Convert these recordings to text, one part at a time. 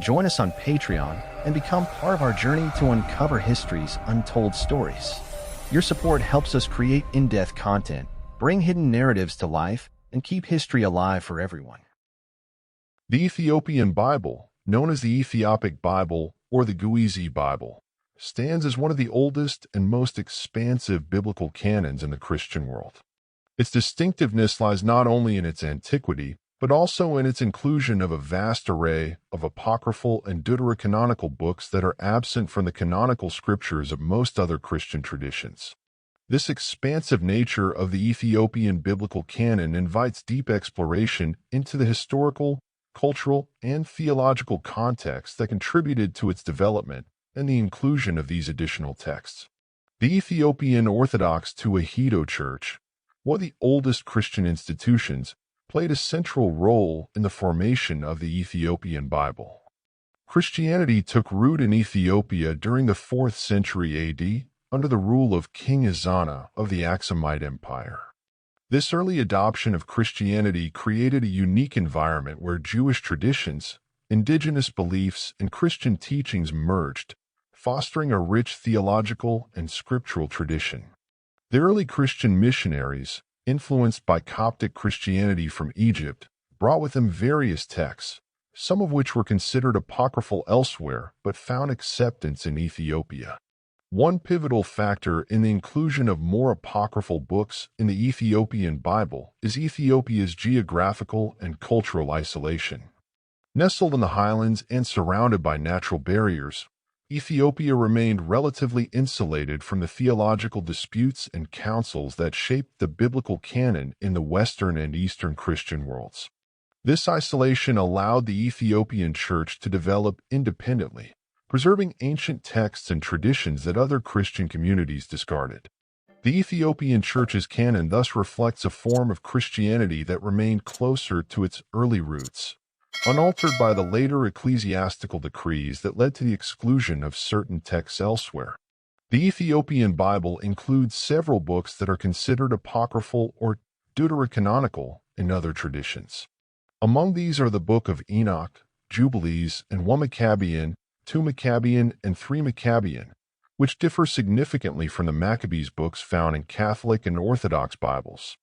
Join us on Patreon and become part of our journey to uncover history's untold stories. Your support helps us create in-depth content, bring hidden narratives to life, and keep history alive for everyone. The Ethiopian Bible, known as the Ethiopic Bible or the Guizi Bible, stands as one of the oldest and most expansive biblical canons in the Christian world. Its distinctiveness lies not only in its antiquity, but also in its inclusion of a vast array of apocryphal and deuterocanonical books that are absent from the canonical scriptures of most other Christian traditions. This expansive nature of the Ethiopian biblical canon invites deep exploration into the historical, cultural, and theological context that contributed to its development and the inclusion of these additional texts. The Ethiopian Orthodox Tewahedo Church, one of the oldest Christian institutions, played a central role in the formation of the Ethiopian Bible. Christianity took root in Ethiopia during the 4th century AD under the rule of King Ezana of the Aksumite Empire. This early adoption of Christianity created a unique environment where Jewish traditions, indigenous beliefs, and Christian teachings merged, fostering a rich theological and scriptural tradition. The early Christian missionaries, influenced by Coptic Christianity from Egypt, brought with them various texts, some of which were considered apocryphal elsewhere but found acceptance in Ethiopia. One pivotal factor in the inclusion of more apocryphal books in the Ethiopian Bible is Ethiopia's geographical and cultural isolation. Nestled in the highlands and surrounded by natural barriers, Ethiopia remained relatively insulated from the theological disputes and councils that shaped the biblical canon in the Western and Eastern Christian worlds. This isolation allowed the Ethiopian Church to develop independently, preserving ancient texts and traditions that other Christian communities discarded. The Ethiopian Church's canon thus reflects a form of Christianity that remained closer to its early roots, unaltered by the later ecclesiastical decrees that led to the exclusion of certain texts elsewhere. The Ethiopian Bible includes several books that are considered apocryphal or deuterocanonical in other traditions. Among these are the Book of Enoch, Jubilees, and 1 Maccabean, 2 Maccabean, and 3 Maccabean, which differ significantly from the Maccabees books found in Catholic and Orthodox Bibles.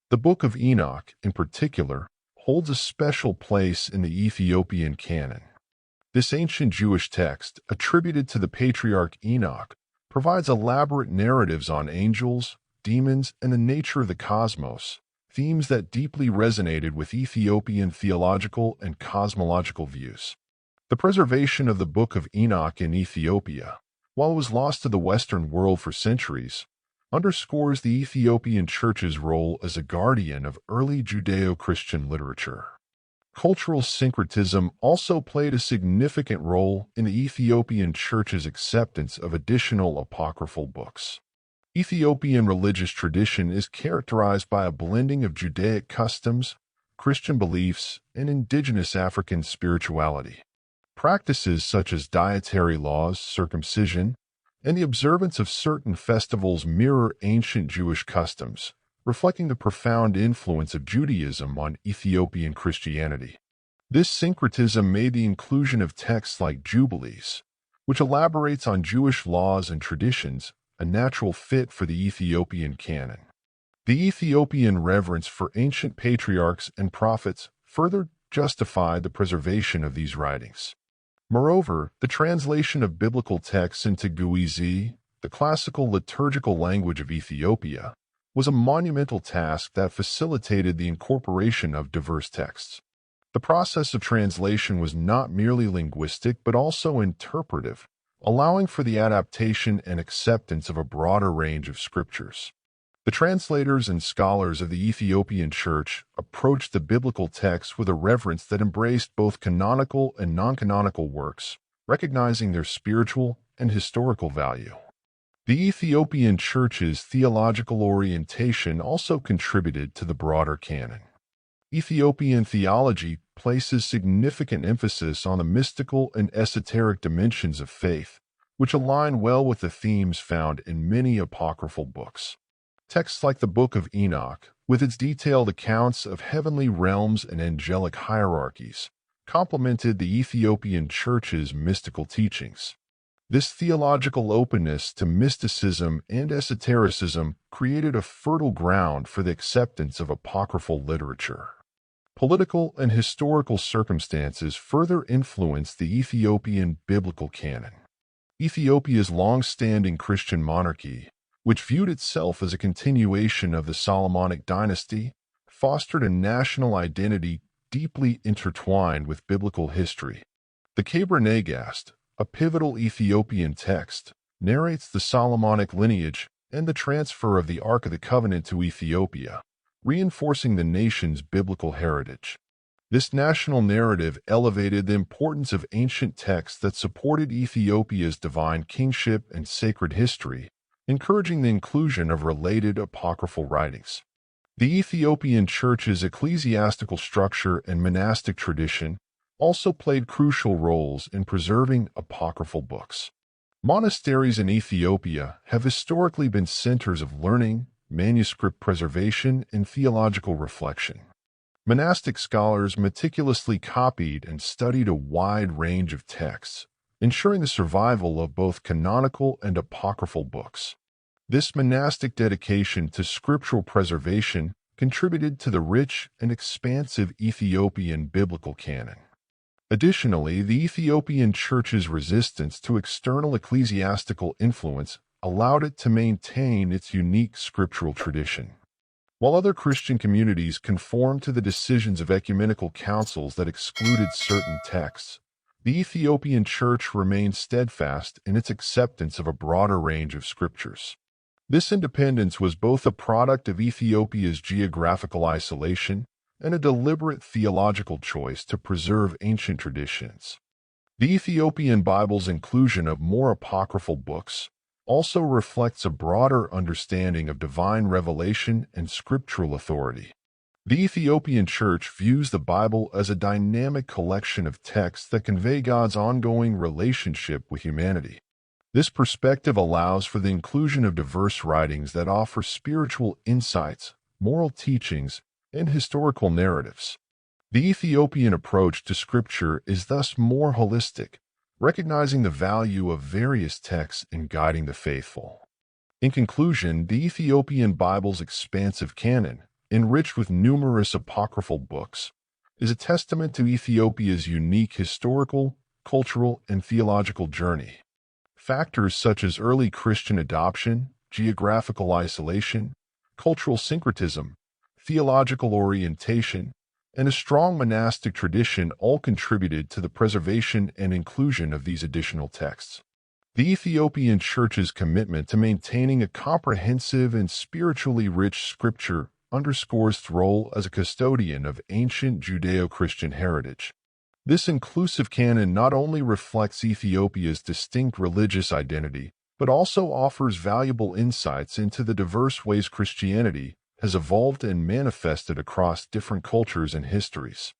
The Book of Enoch, in particular, holds a special place in the Ethiopian canon. This ancient Jewish text, attributed to the patriarch Enoch, provides elaborate narratives on angels, demons, and the nature of the cosmos, themes that deeply resonated with Ethiopian theological and cosmological views. The preservation of the Book of Enoch in Ethiopia, while it was lost to the Western world for centuries, underscores the Ethiopian Church's role as a guardian of early Judeo-Christian literature. Cultural syncretism also played a significant role in the Ethiopian Church's acceptance of additional apocryphal books. Ethiopian religious tradition is characterized by a blending of Judaic customs, Christian beliefs, and indigenous African spirituality. Practices such as dietary laws, circumcision, and the observance of certain festivals mirror ancient Jewish customs, reflecting the profound influence of Judaism on Ethiopian Christianity. This syncretism made the inclusion of texts like Jubilees, which elaborates on Jewish laws and traditions, a natural fit for the Ethiopian canon. The Ethiopian reverence for ancient patriarchs and prophets further justified the preservation of these writings. Moreover, the translation of biblical texts into Guizi, the classical liturgical language of Ethiopia, was a monumental task that facilitated the incorporation of diverse texts. The process of translation was not merely linguistic but also interpretive, allowing for the adaptation and acceptance of a broader range of scriptures. The translators and scholars of the Ethiopian Church approached the biblical text with a reverence that embraced both canonical and non-canonical works, recognizing their spiritual and historical value. The Ethiopian Church's theological orientation also contributed to the broader canon. Ethiopian theology places significant emphasis on the mystical and esoteric dimensions of faith, which align well with the themes found in many apocryphal books. Texts like the Book of Enoch, with its detailed accounts of heavenly realms and angelic hierarchies, complemented the Ethiopian Church's mystical teachings. This theological openness to mysticism and esotericism created a fertile ground for the acceptance of apocryphal literature. Political and historical circumstances further influenced the Ethiopian biblical canon. Ethiopia's long-standing Christian monarchy, which viewed itself as a continuation of the Solomonic dynasty, fostered a national identity deeply intertwined with biblical history. The Keber Nagast, a pivotal Ethiopian text, narrates the Solomonic lineage and the transfer of the Ark of the Covenant to Ethiopia, reinforcing the nation's biblical heritage. This national narrative elevated the importance of ancient texts that supported Ethiopia's divine kingship and sacred history, encouraging the inclusion of related apocryphal writings. The Ethiopian Church's ecclesiastical structure and monastic tradition also played crucial roles in preserving apocryphal books. Monasteries in Ethiopia have historically been centers of learning, manuscript preservation, and theological reflection. Monastic scholars meticulously copied and studied a wide range of texts, ensuring the survival of both canonical and apocryphal books. This monastic dedication to scriptural preservation contributed to the rich and expansive Ethiopian biblical canon. Additionally, the Ethiopian Church's resistance to external ecclesiastical influence allowed it to maintain its unique scriptural tradition. While other Christian communities conformed to the decisions of ecumenical councils that excluded certain texts, the Ethiopian Church remained steadfast in its acceptance of a broader range of scriptures. This independence was both a product of Ethiopia's geographical isolation and a deliberate theological choice to preserve ancient traditions. The Ethiopian Bible's inclusion of more apocryphal books also reflects a broader understanding of divine revelation and scriptural authority. The Ethiopian Church views the Bible as a dynamic collection of texts that convey God's ongoing relationship with humanity. This perspective allows for the inclusion of diverse writings that offer spiritual insights, moral teachings, and historical narratives. The Ethiopian approach to Scripture is thus more holistic, recognizing the value of various texts in guiding the faithful. In conclusion, the Ethiopian Bible's expansive canon, enriched with numerous apocryphal books, is a testament to Ethiopia's unique historical, cultural, and theological journey. Factors such as early Christian adoption, geographical isolation, cultural syncretism, theological orientation, and a strong monastic tradition all contributed to the preservation and inclusion of these additional texts. The Ethiopian Church's commitment to maintaining a comprehensive and spiritually rich scripture underscores its role as a custodian of ancient Judeo-Christian heritage. This inclusive canon not only reflects Ethiopia's distinct religious identity, but also offers valuable insights into the diverse ways Christianity has evolved and manifested across different cultures and histories.